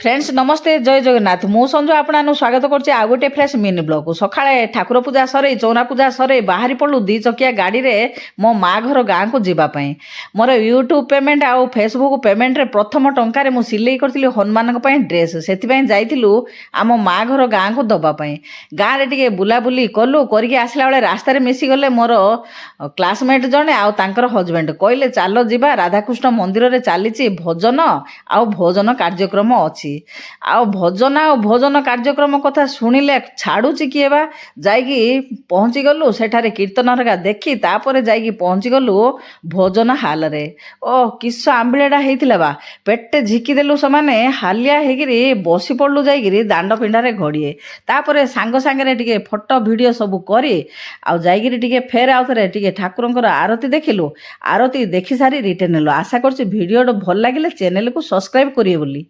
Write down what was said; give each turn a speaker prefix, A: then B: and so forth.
A: Friends नमस्ते जय जगन्नाथ मु संजू आपन स्वागत करछि आ गोटे फ्रेश मिनी ब्लॉग को सकाळे ठाकुर पूजा सरे चौना पूजा सरे बाहरी पड़ू दी चकिया गाड़ी रे मो माँ घर गाँ को जीवाई मोर यूट्यूब पेमेंट आउ फेसबुक पेमेंट रे प्रथम टंकार मु सिलाई करथिली हनुमान ड्रेस से जाइलु आम माँ घर गाँ को दबापाई गाँ रे टिके बुलाबुली कलु करके आसला बेले रास्तार मिसीगले मोर क्लासमेट जड़े आउ तांकर हजबैंड कहले चलो जीवा राधाकृष्ण मंदिर रे चली भजन आउ भोजन कार्यक्रम अच्छी आउ भोजन कार्यक्रम कथा शुणिले छाड़ुची किए बा जाइकी पहुँची गलु सेठारे कीर्तन हरका देखी तापर जाइकी पहुँची गलु भोजन हाल रे ओ किस आंबिलेटा हेइतिला बा पेटे झिकी देलु समाने हालिया हेगिरी बसी पड़लु जाइकी दांड पिंडारे घड़िए तापर सांग सांगे टिके फोटो वीडियो सब करी आउ जाइकी टिके फेर आउ थरे टिके ठाकुरंकर आरती देखिलु आरती देखि सारी रिटर्न हेलु आशा करछि वीडियो भल लागिले चैनल को सब्सक्राइब करिए बोली।